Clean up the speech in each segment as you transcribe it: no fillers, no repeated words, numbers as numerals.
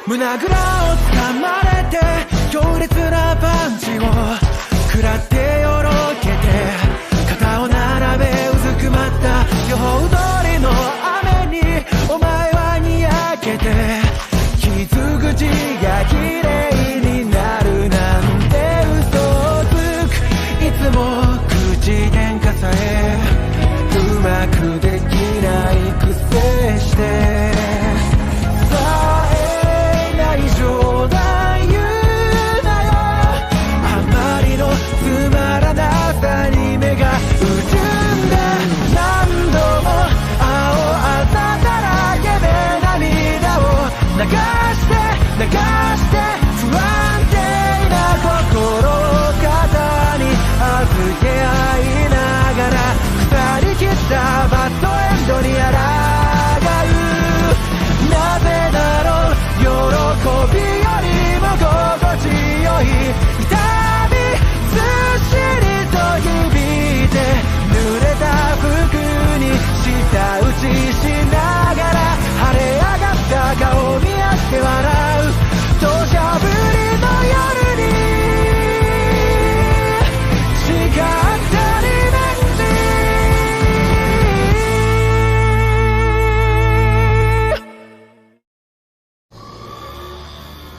胸ぐらを掴まれて強烈なパンチを食らってよろけて肩を並べうずくまった予報通りの雨にお前はにやけて傷口が綺麗になるなんて嘘をつくいつも口喧嘩さえうまくできないくせして冗談言うなよあまりのつまらなさに目がうじんで何度も青あざだらけで涙を流して不安定な心を肩に預け合いながら腐りきったバッドエンドにあらがうなぜだろう喜びよりも心地よい痛みずっしりと響いて濡れた服に舌打ちしながら晴れ上がった顔を見合って笑う土砂降りの夜に誓ったリベンジ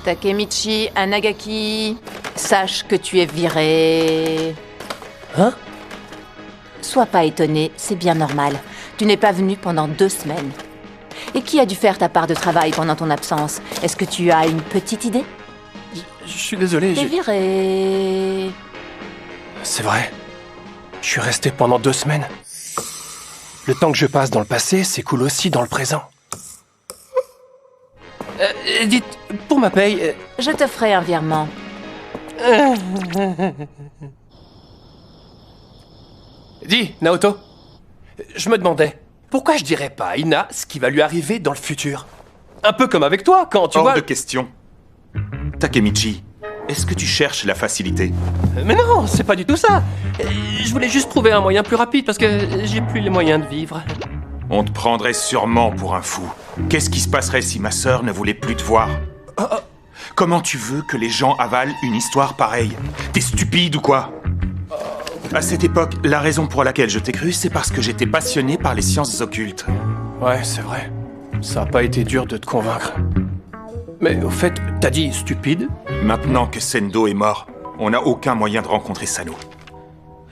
Takemichi Anagaki, sache que tu es viré. Hein? Sois pas étonné, c'est bien normal. Tu n'es pas venu pendant 2 semaines. Et qui a dû faire ta part de travail pendant ton absence? Est-ce que tu as une petite idée? Je suis désolé, T'es viré. C'est vrai. Je suis resté pendant 2 semaines. Le temps que je passe dans le passé s'écoule aussi dans le présent. Dites, pour ma paye... Je te ferai un virement. Dis, Naoto, je me demandais, pourquoi je dirais pas à Ina ce qui va lui arriver dans le futur? Un peu comme avec toi, quand tu vois... Hors de question. Takemichi, est-ce que tu cherches la facilité? Mais non, c'est pas du tout ça. Je voulais juste trouver un moyen plus rapide parce que j'ai plus les moyens de vivre. On te prendrait sûrement pour un fou. Qu'est-ce qui se passerait si ma sœur ne voulait plus te voir? Comment tu veux que les gens avalent une histoire pareille? T'es stupide ou quoi? À cette époque, la raison pour laquelle je t'ai cru, c'est parce que j'étais passionné par les sciences occultes. Ouais, c'est vrai. Ça a pas été dur de te convaincre. Mais au fait, t'as dit stupide? Maintenant que Sendo est mort, on n'a aucun moyen de rencontrer Sano.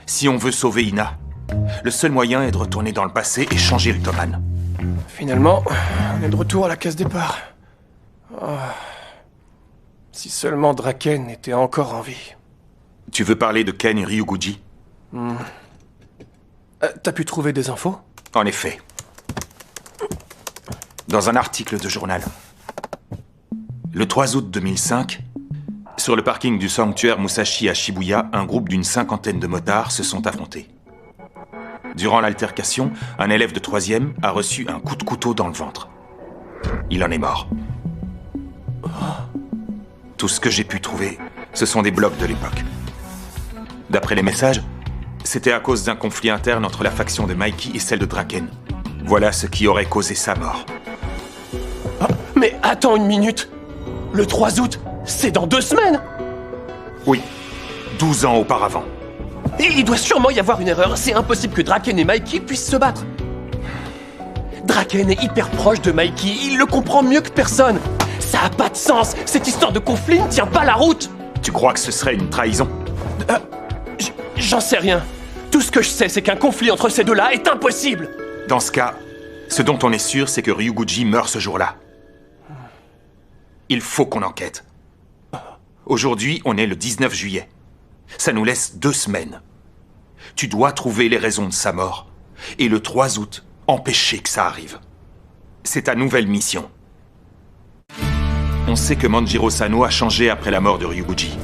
Si on veut sauver Ina, le seul moyen est de retourner dans le passé et changer le Toman. Finalement, on est de retour à la case départ. Oh. Si seulement Draken était encore en vie. Tu veux parler de Ken Ryuguchi? T'as pu trouver des infos? En effet. Dans un article de journal. Le 3 août 2005, sur le parking du sanctuaire Musashi à Shibuya, un groupe d'une 50aine de motards se sont affrontés. Durant l'altercation, un élève de 3e a reçu un coup de couteau dans le ventre. Il en est mort. Tout ce que j'ai pu trouver, ce sont des blogs de l'époque. D'après les messages, c'était à cause d'un conflit interne entre la faction de Mikey et celle de Draken. Voilà ce qui aurait causé sa mort. Mais attends une minute! Le 3 août, c'est dans 2 semaines! Oui, 12 ans auparavant. Et il doit sûrement y avoir une erreur. C'est impossible que Draken et Mikey puissent se battre. Draken est hyper proche de Mikey. Il le comprend mieux que personne. Ça a pas de sens. Cette histoire de conflit ne tient pas la route. Tu crois que ce serait une trahison? J'en sais rien. Tout ce que je sais, c'est qu'un conflit entre ces deux-là est impossible. Dans ce cas, ce dont on est sûr, c'est que Ryuguchi meurt ce jour-là. Il faut qu'on enquête. Aujourd'hui, on est le 19 juillet. Ça nous laisse 2 semaines. Tu dois trouver les raisons de sa mort. Et le 3 août, empêcher que ça arrive. C'est ta nouvelle mission. On sait que Manjiro Sano a changé après la mort de Ryuguchi.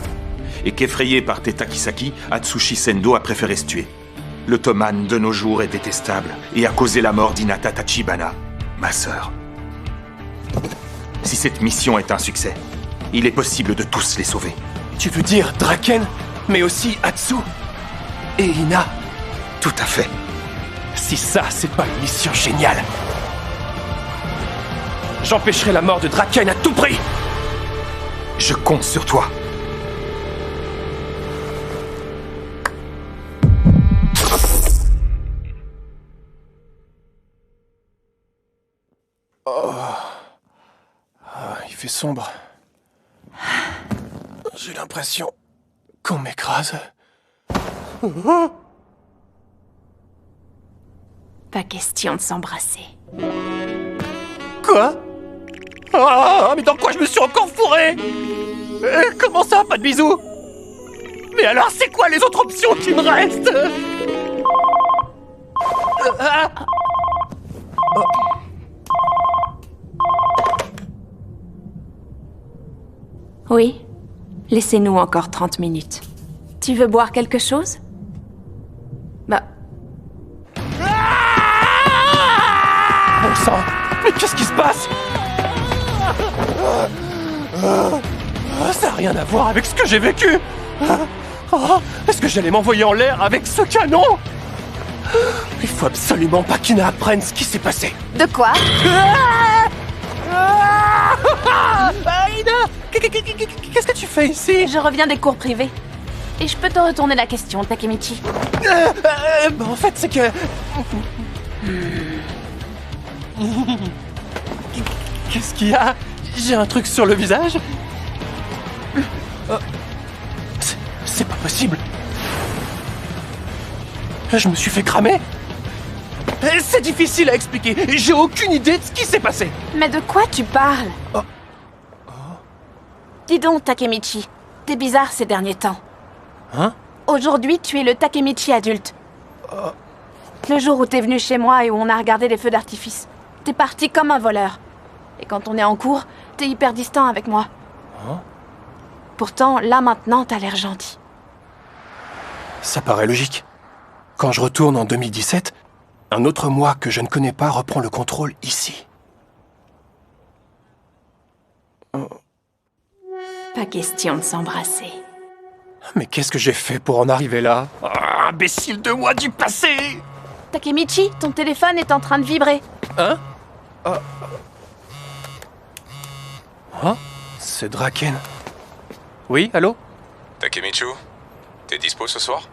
Et qu'effrayé par Teta Kisaki, Atsushi Sendo a préféré se tuer. Le Toman de nos jours est détestable et a causé la mort d'Hinata Tachibana, ma sœur. Si cette mission est un succès, il est possible de tous les sauver. Tu veux dire Draken, mais aussi Atsu et Ina? Tout à fait. Si ça, c'est pas une mission géniale. J'empêcherai la mort de Draken à tout prix. Je compte sur toi. Il fait sombre. J'ai l'impression qu'on m'écrase. Pas question de s'embrasser. Quoi? Ah, mais dans quoi je me suis encore fourré? Comment ça, pas de bisous? Mais alors, c'est quoi les autres options qui me restent? Oui, laissez-nous encore 30 minutes. Tu veux boire quelque chose? Bah, Bon sang, mais qu'est-ce qui se passe? Ça n'a rien à voir avec ce que j'ai vécu. Est-ce que j'allais m'envoyer en l'air avec ce canon? Il faut absolument pas qu'Ina apprenne ce qui s'est passé. de quoi? Ina, qu'est-ce que tu fais ici? Je reviens des cours privés. Et je peux te retourner la question, Takemichi. En fait, c'est que... Qu'est-ce qu'il y a? J'ai un truc sur le visage? C'est pas possible. Je me suis fait cramer? C'est difficile à expliquer. J'ai aucune idée de ce qui s'est passé. Mais de quoi tu parles? Dis donc, Takemichi, t'es bizarre ces derniers temps. Hein? Aujourd'hui, tu es le Takemichi adulte. Le jour où t'es venu chez moi et où on a regardé les feux d'artifice, t'es parti comme un voleur. Et quand on est en cours, t'es hyper distant avec moi. Pourtant, là maintenant, t'as l'air gentil. Ça paraît logique. Quand je retourne en 2017, un autre moi que je ne connais pas reprend le contrôle ici. Pas question de s'embrasser. Mais qu'est-ce que j'ai fait pour en arriver là? Imbécile de moi du passé! Takemichi, ton téléphone est en train de vibrer. Hein? C'est Draken. Oui, allô? Takemichu, t'es dispo ce soir?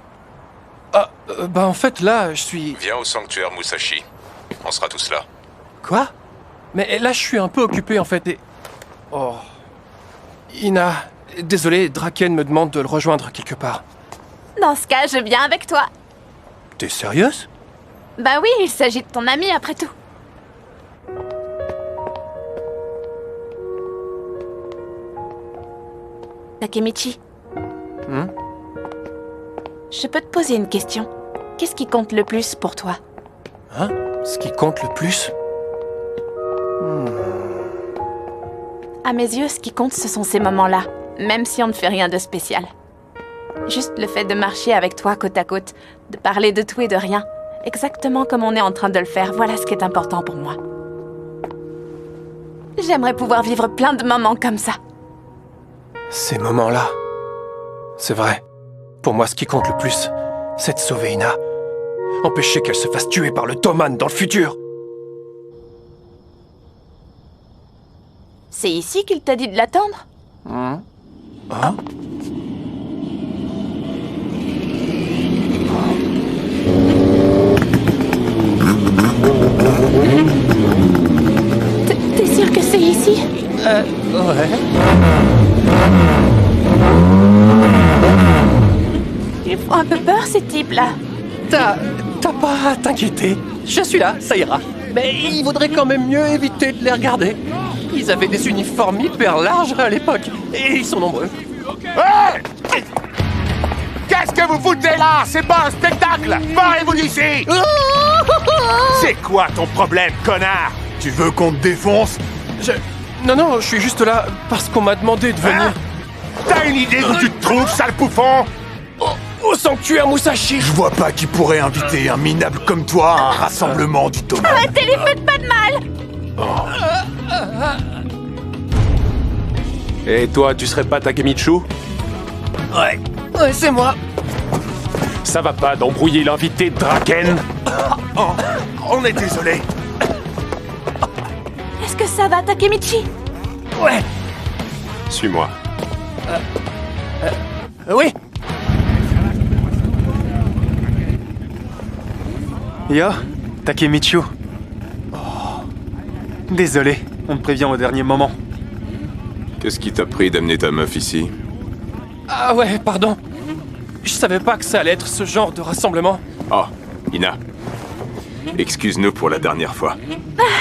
En fait, là, je suis... Viens au sanctuaire Musashi. On sera tous là. Quoi? Mais là, je suis un peu occupé, en fait, et... Oh... Ina, désolé, Draken me demande de le rejoindre quelque part. Dans ce cas, je viens avec toi. T'es sérieuse? Bah oui, il s'agit de ton ami après tout. Takemichi. Je peux te poser une question. Qu'est-ce qui compte le plus pour toi? Hein? Ce qui compte le plus? À mes yeux, ce qui compte, ce sont ces moments-là, même si on ne fait rien de spécial. Juste le fait de marcher avec toi côte à côte, de parler de tout et de rien, exactement comme on est en train de le faire, voilà ce qui est important pour moi. J'aimerais pouvoir vivre plein de moments comme ça. Ces moments-là. C'est vrai. Pour moi, ce qui compte le plus, c'est de sauver Ina. Empêcher qu'elle se fasse tuer par le Toman dans le futur. C'est ici qu'il t'a dit de l'attendre? Hein? T'es sûr que c'est ici? Ouais. Ils font un peu peur, ces types-là. T'as pas à t'inquiéter. Je suis là, ça ira. Mais il vaudrait quand même mieux éviter de les regarder. Ils avaient des uniformes hyper larges à l'époque. Et ils sont nombreux. Hey! Qu'est-ce que vous foutez là? C'est pas un spectacle! Barrez-vous d'ici! C'est quoi ton problème, connard? Tu veux qu'on te défonce? Non, je suis juste là parce qu'on m'a demandé de venir. Hein? T'as une idée d'où tu te trouves, sale bouffon? Au sanctuaire Musashi. Je vois pas qui pourrait inviter un minable comme toi à un rassemblement du Toman. Arrêtez, les faites pas de mal! Et toi, tu serais pas Takemichu? Ouais, c'est moi. Ça va pas d'embrouiller l'invité de Draken? Oh, on est désolé. Est-ce que ça va, Takemichi? Ouais. Suis-moi. Oui. Yo, Takemichi. Désolé, on te prévient au dernier moment. Qu'est-ce qui t'a pris d'amener ta meuf ici? Ah ouais, pardon. Je savais pas que ça allait être ce genre de rassemblement. Oh, Ina. Excuse-nous pour la dernière fois.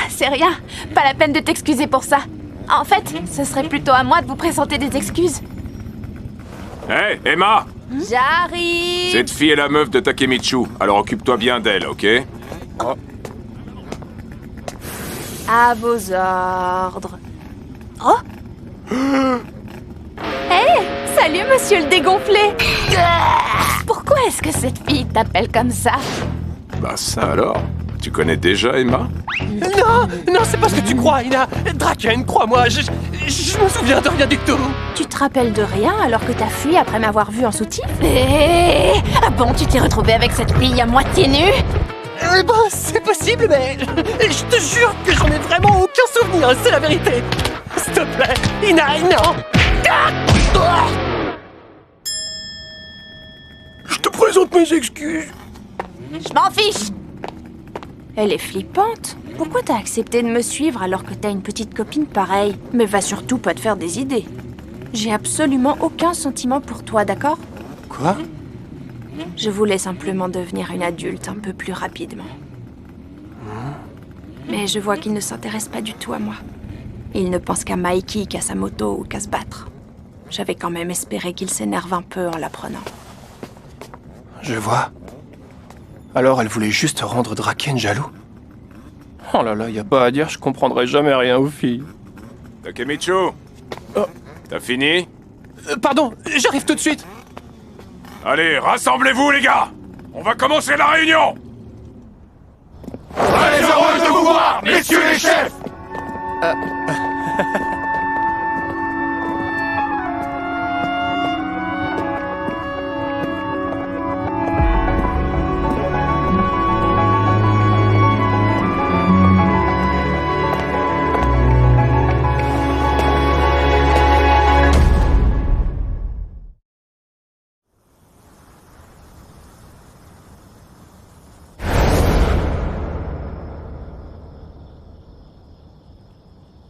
C'est rien. Pas la peine de t'excuser pour ça. En fait, ce serait plutôt à moi de vous présenter des excuses. Hé, Emma! J'arrive. Cette fille est la meuf de Takemichi, alors occupe-toi bien d'elle, ok? À vos ordres. Oh. Hé, salut monsieur le dégonflé. Pourquoi est-ce que cette fille t'appelle comme ça? Bah ça alors? Tu connais déjà Emma? Non, c'est pas ce que tu crois, Ina. Draken, crois-moi, je me souviens de rien du tout. Tu te rappelles de rien alors que t'as fui après m'avoir vu en soutif? Ah bon, tu t'es retrouvé avec cette fille à moitié nue? Bon, c'est possible, mais je te jure que j'en ai vraiment aucun souvenir, c'est la vérité. S'il te plaît, Ina, non. Je te présente mes excuses. Je m'en fiche. Elle est flippante. Pourquoi t'as accepté de me suivre alors que t'as une petite copine pareille? Mais va surtout pas te faire des idées. J'ai absolument aucun sentiment pour toi, d'accord? Quoi? Je voulais simplement devenir une adulte un peu plus rapidement. Mais je vois qu'il ne s'intéresse pas du tout à moi. Il ne pense qu'à Mikey, qu'à sa moto ou qu'à se battre. J'avais quand même espéré qu'il s'énerve un peu en l'apprenant. Je vois. Alors elle voulait juste rendre Draken jaloux? Oh là là, y a pas à dire, je comprendrai jamais rien aux filles. Takemichi! Oh. T'as fini? Pardon, j'arrive tout de suite. Allez, rassemblez-vous les gars! On va commencer la réunion! Très heureux de vous voir, messieurs les chefs!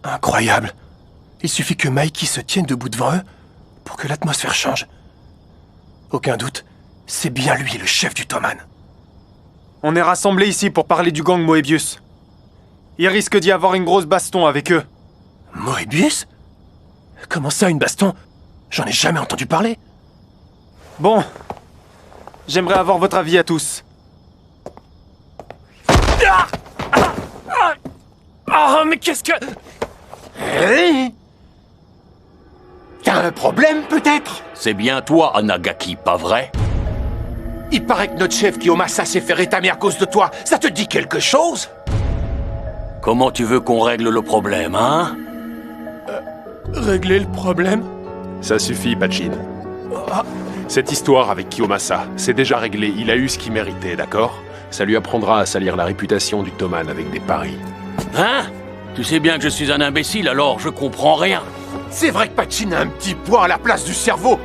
Incroyable. Il suffit que Mikey se tienne debout devant eux pour que l'atmosphère change. Aucun doute, c'est bien lui le chef du Toman. On est rassemblés ici pour parler du gang Moebius. Il risque d'y avoir une grosse baston avec eux. Moebius? Comment ça, une baston? J'en ai jamais entendu parler. Bon, j'aimerais avoir votre avis à tous. Oh, mais qu'est-ce que... T'as un problème, peut-être? C'est bien toi, Anagaki, pas vrai? Il paraît que notre chef Kiyomasa s'est fait rétamer à cause de toi. Ça te dit quelque chose? Comment tu veux qu'on règle le problème, hein? Régler le problème? Ça suffit, Pachin. Cette histoire avec Kiyomasa, c'est déjà réglé. Il a eu ce qu'il méritait, d'accord? Ça lui apprendra à salir la réputation du Toman avec des paris. Hein? Tu sais bien que je suis un imbécile, alors je comprends rien. C'est vrai que Pachin a un petit poids à la place du cerveau.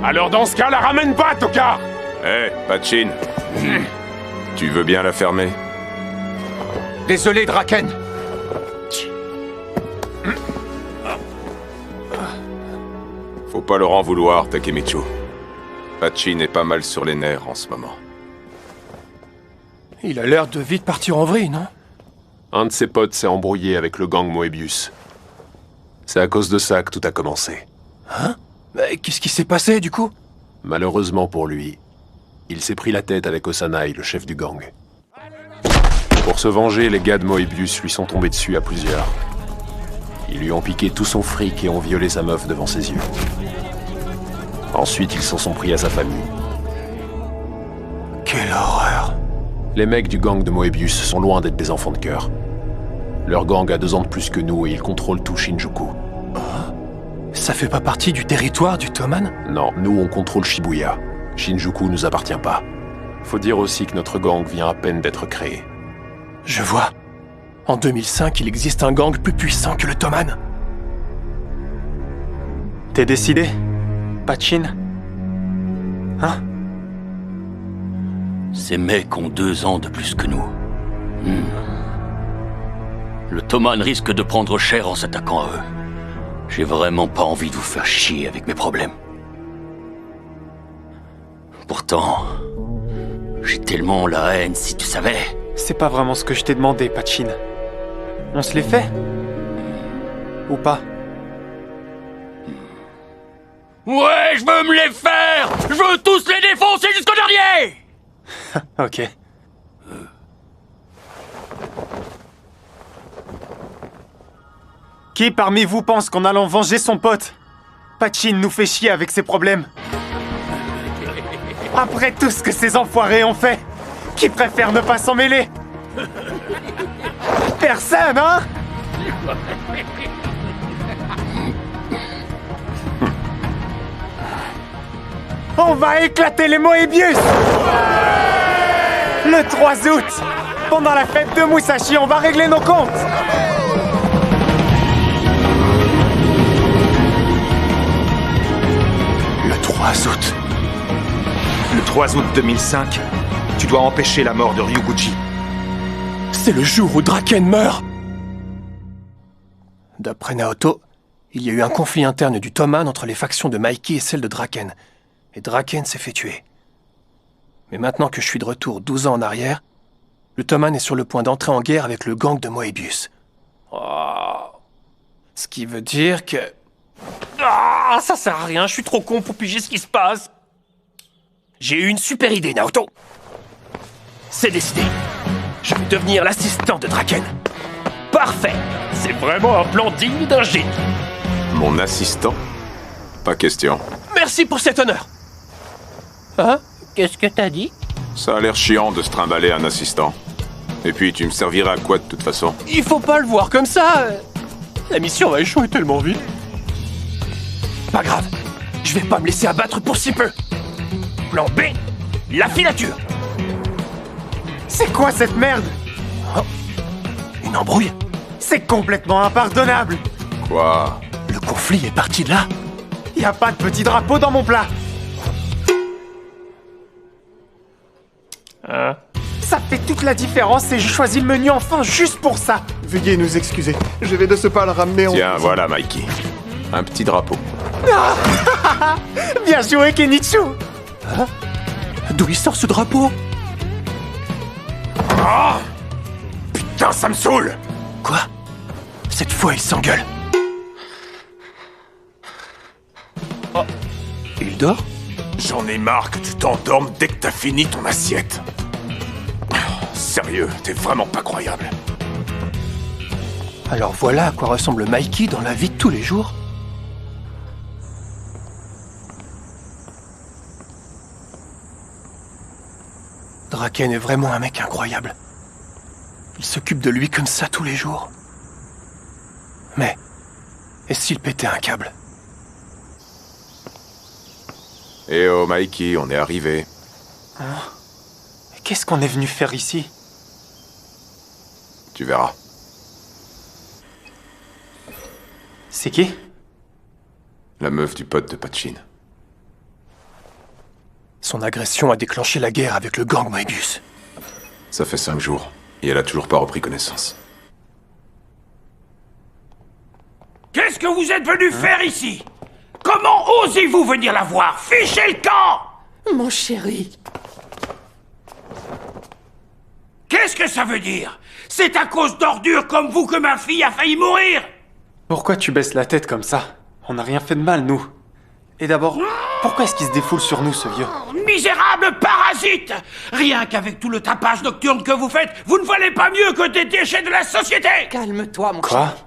Alors dans ce cas, la ramène pas, tocard! Hé, Pachin. Tu veux bien la fermer? Désolé, Draken. Faut pas leur en vouloir, Takemichi. Pachin est pas mal sur les nerfs en ce moment. Il a l'air de vite partir en vrille, non? Un de ses potes s'est embrouillé avec le gang Moebius. C'est à cause de ça que tout a commencé. Hein? Mais qu'est-ce qui s'est passé, du coup? Malheureusement pour lui, il s'est pris la tête avec Osanai, le chef du gang. Pour se venger, les gars de Moebius lui sont tombés dessus à plusieurs. Ils lui ont piqué tout son fric et ont violé sa meuf devant ses yeux. Ensuite, ils s'en sont pris à sa famille. Quelle horreur! Les mecs du gang de Moebius sont loin d'être des enfants de cœur. Leur gang a 2 ans de plus que nous et ils contrôlent tout Shinjuku. Ça fait pas partie du territoire du Toman? Non, nous on contrôle Shibuya. Shinjuku nous appartient pas. Faut dire aussi que notre gang vient à peine d'être créé. Je vois. En 2005, il existe un gang plus puissant que le Toman. T'es décidé? Pachin? Hein? Ces mecs ont 2 ans de plus que nous. Le Thoman risque de prendre cher en s'attaquant à eux. J'ai vraiment pas envie de vous faire chier avec mes problèmes. Pourtant, j'ai tellement la haine, si tu savais. C'est pas vraiment ce que je t'ai demandé, Pachin. On se les fait? Ou pas? Ouais, je veux me les faire! Je veux tous les défoncer jusqu'au dernier! Ok. Qui parmi vous pense qu'en allant venger son pote, Pachin nous fait chier avec ses problèmes? Après tout ce que ces enfoirés ont fait, qui préfère ne pas s'en mêler? Personne, hein? On va éclater les Moebius! Le 3 août, pendant la fête de Musashi, on va régler nos comptes! Le 3 août. Le 3 août 2005, tu dois empêcher la mort de Ryuguchi. C'est le jour où Draken meurt. D'après Naoto, il y a eu un conflit interne du Thoman entre les factions de Mikey et celles de Draken. Et Draken s'est fait tuer. Mais maintenant que je suis de retour 12 ans en arrière, le Thoman est sur le point d'entrer en guerre avec le gang de Moebius. Oh. Ce qui veut dire que... Ah, ça sert à rien, je suis trop con pour piger ce qui se passe. J'ai eu une super idée, Naoto. C'est décidé. Je vais devenir l'assistant de Draken. Parfait. C'est vraiment un plan digne d'un génie. Mon assistant? Pas question. Merci pour cet honneur. Hein? Qu'est-ce que t'as dit? Ça a l'air chiant de se trimballer un assistant. Et puis, tu me servirais à quoi de toute façon? Il faut pas le voir comme ça. La mission va échouer tellement vite. Pas grave. Je vais pas me laisser abattre pour si peu. Plan B, la filature. C'est quoi cette merde? Oh, une embrouille? C'est complètement impardonnable! Quoi? Le conflit est parti de là. Y a pas de petit drapeau dans mon plat! Ça fait toute la différence et je choisis le menu enfin juste pour ça! Veuillez nous excuser. Je vais de ce pas le ramener en... Tiens, voilà, Mikey. Un petit drapeau. Bien joué, Kenichi! Hein? D'où il sort ce drapeau? Oh! Putain, ça me saoule! Quoi? Cette fois, il s'engueule. Oh, il dort? J'en ai marre que tu t'endormes dès que t'as fini ton assiette. Sérieux, t'es vraiment pas croyable. Alors voilà à quoi ressemble Mikey dans la vie de tous les jours. Draken est vraiment un mec incroyable. Il s'occupe de lui comme ça tous les jours. Mais, et s'il pétait un câble? Eh oh, Mikey, on est arrivé. Hein? Qu'est-ce qu'on est venu faire ici? Tu verras. C'est qui? La meuf du pote de Pachin. Son agression a déclenché la guerre avec le gang Moebius. Ça fait 5 jours, et elle a toujours pas repris connaissance. Qu'est-ce que vous êtes venu faire ici? Comment osez-vous venir la voir? Fichez le camp! Mon chéri. Qu'est-ce que ça veut dire? C'est à cause d'ordures comme vous que ma fille a failli mourir! Pourquoi tu baisses la tête comme ça? On n'a rien fait de mal, nous. Et d'abord, pourquoi est-ce qu'il se défoule sur nous, ce vieux? Misérable parasite! Rien qu'avec tout le tapage nocturne que vous faites, vous ne valez pas mieux que des déchets de la société! Calme-toi, mon Quoi? chéri.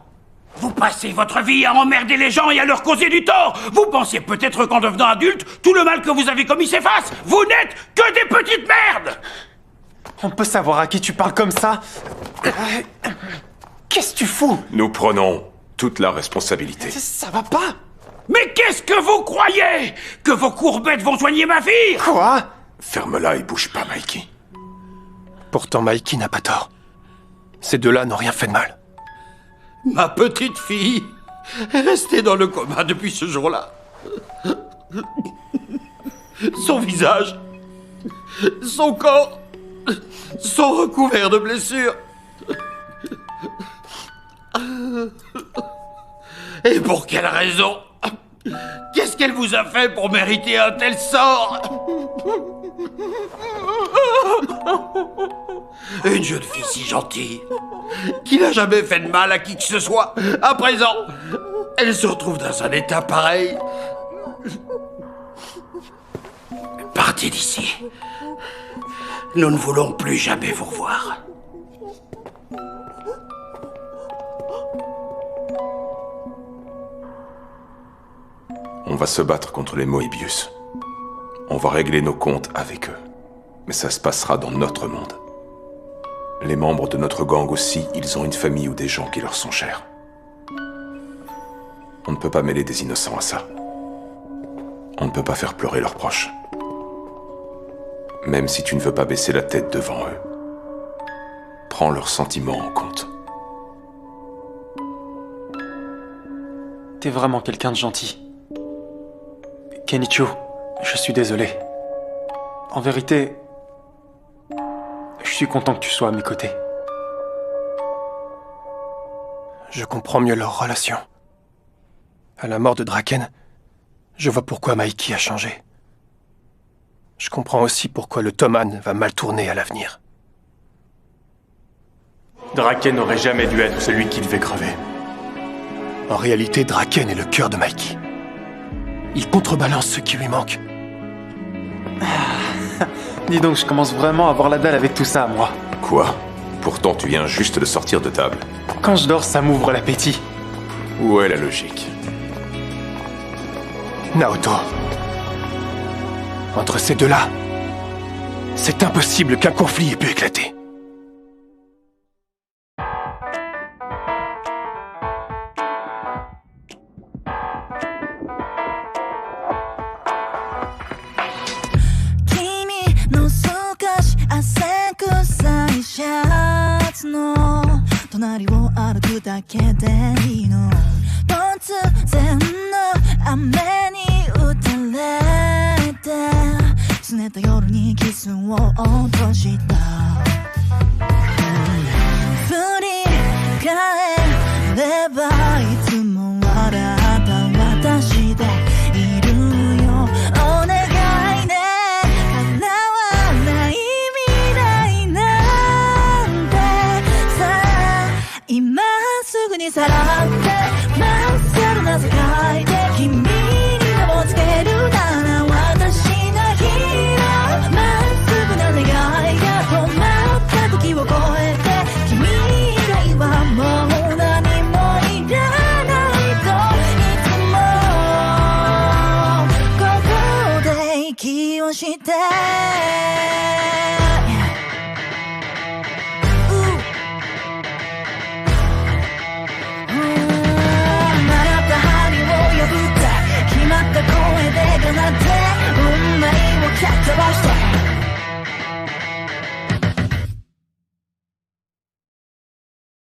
Vous passez votre vie à emmerder les gens et à leur causer du tort! Vous pensez peut-être qu'en devenant adulte, tout le mal que vous avez commis s'efface! Vous n'êtes que des petites merdes! On peut savoir à qui tu parles comme ça? Qu'est-ce que tu fous? Nous prenons toute la responsabilité. Ça va pas? Mais qu'est-ce que vous croyez? Que vos courbettes vont soigner ma fille? Quoi? Ferme-la et bouge pas, Mikey. Pourtant, Mikey n'a pas tort. Ces deux-là n'ont rien fait de mal. Ma petite fille est restée dans le coma depuis ce jour-là. Son visage, son corps sont recouverts de blessures. Et pour quelle raison? Qu'est-ce qu'elle vous a fait pour mériter un tel sort? Une jeune fille si gentille, qui n'a jamais fait de mal à qui que ce soit. À présent, elle se retrouve dans un état pareil. Partez d'ici. Nous ne voulons plus jamais vous revoir. On va se battre contre les Moebius. On va régler nos comptes avec eux. Mais ça se passera dans notre monde. Les membres de notre gang aussi, ils ont une famille ou des gens qui leur sont chers. On ne peut pas mêler des innocents à ça. On ne peut pas faire pleurer leurs proches. Même si tu ne veux pas baisser la tête devant eux, prends leurs sentiments en compte. T'es vraiment quelqu'un de gentil. Kenichiro, je suis désolé. En vérité, je suis content que tu sois à mes côtés. Je comprends mieux leur relation. À la mort de Draken, je vois pourquoi Mikey a changé. Je comprends aussi pourquoi le Toman va mal tourner à l'avenir. Draken n'aurait jamais dû être celui qui devait crever. En réalité, Draken est le cœur de Mikey. Il contrebalance ce qui lui manque. Dis donc, je commence vraiment à avoir la dalle avec tout ça, moi. Quoi? Pourtant, tu viens juste de sortir de table. Quand je dors, ça m'ouvre l'appétit. Où est la logique? Naoto. Entre ces deux-là, c'est impossible qu'un conflit ait pu éclater.して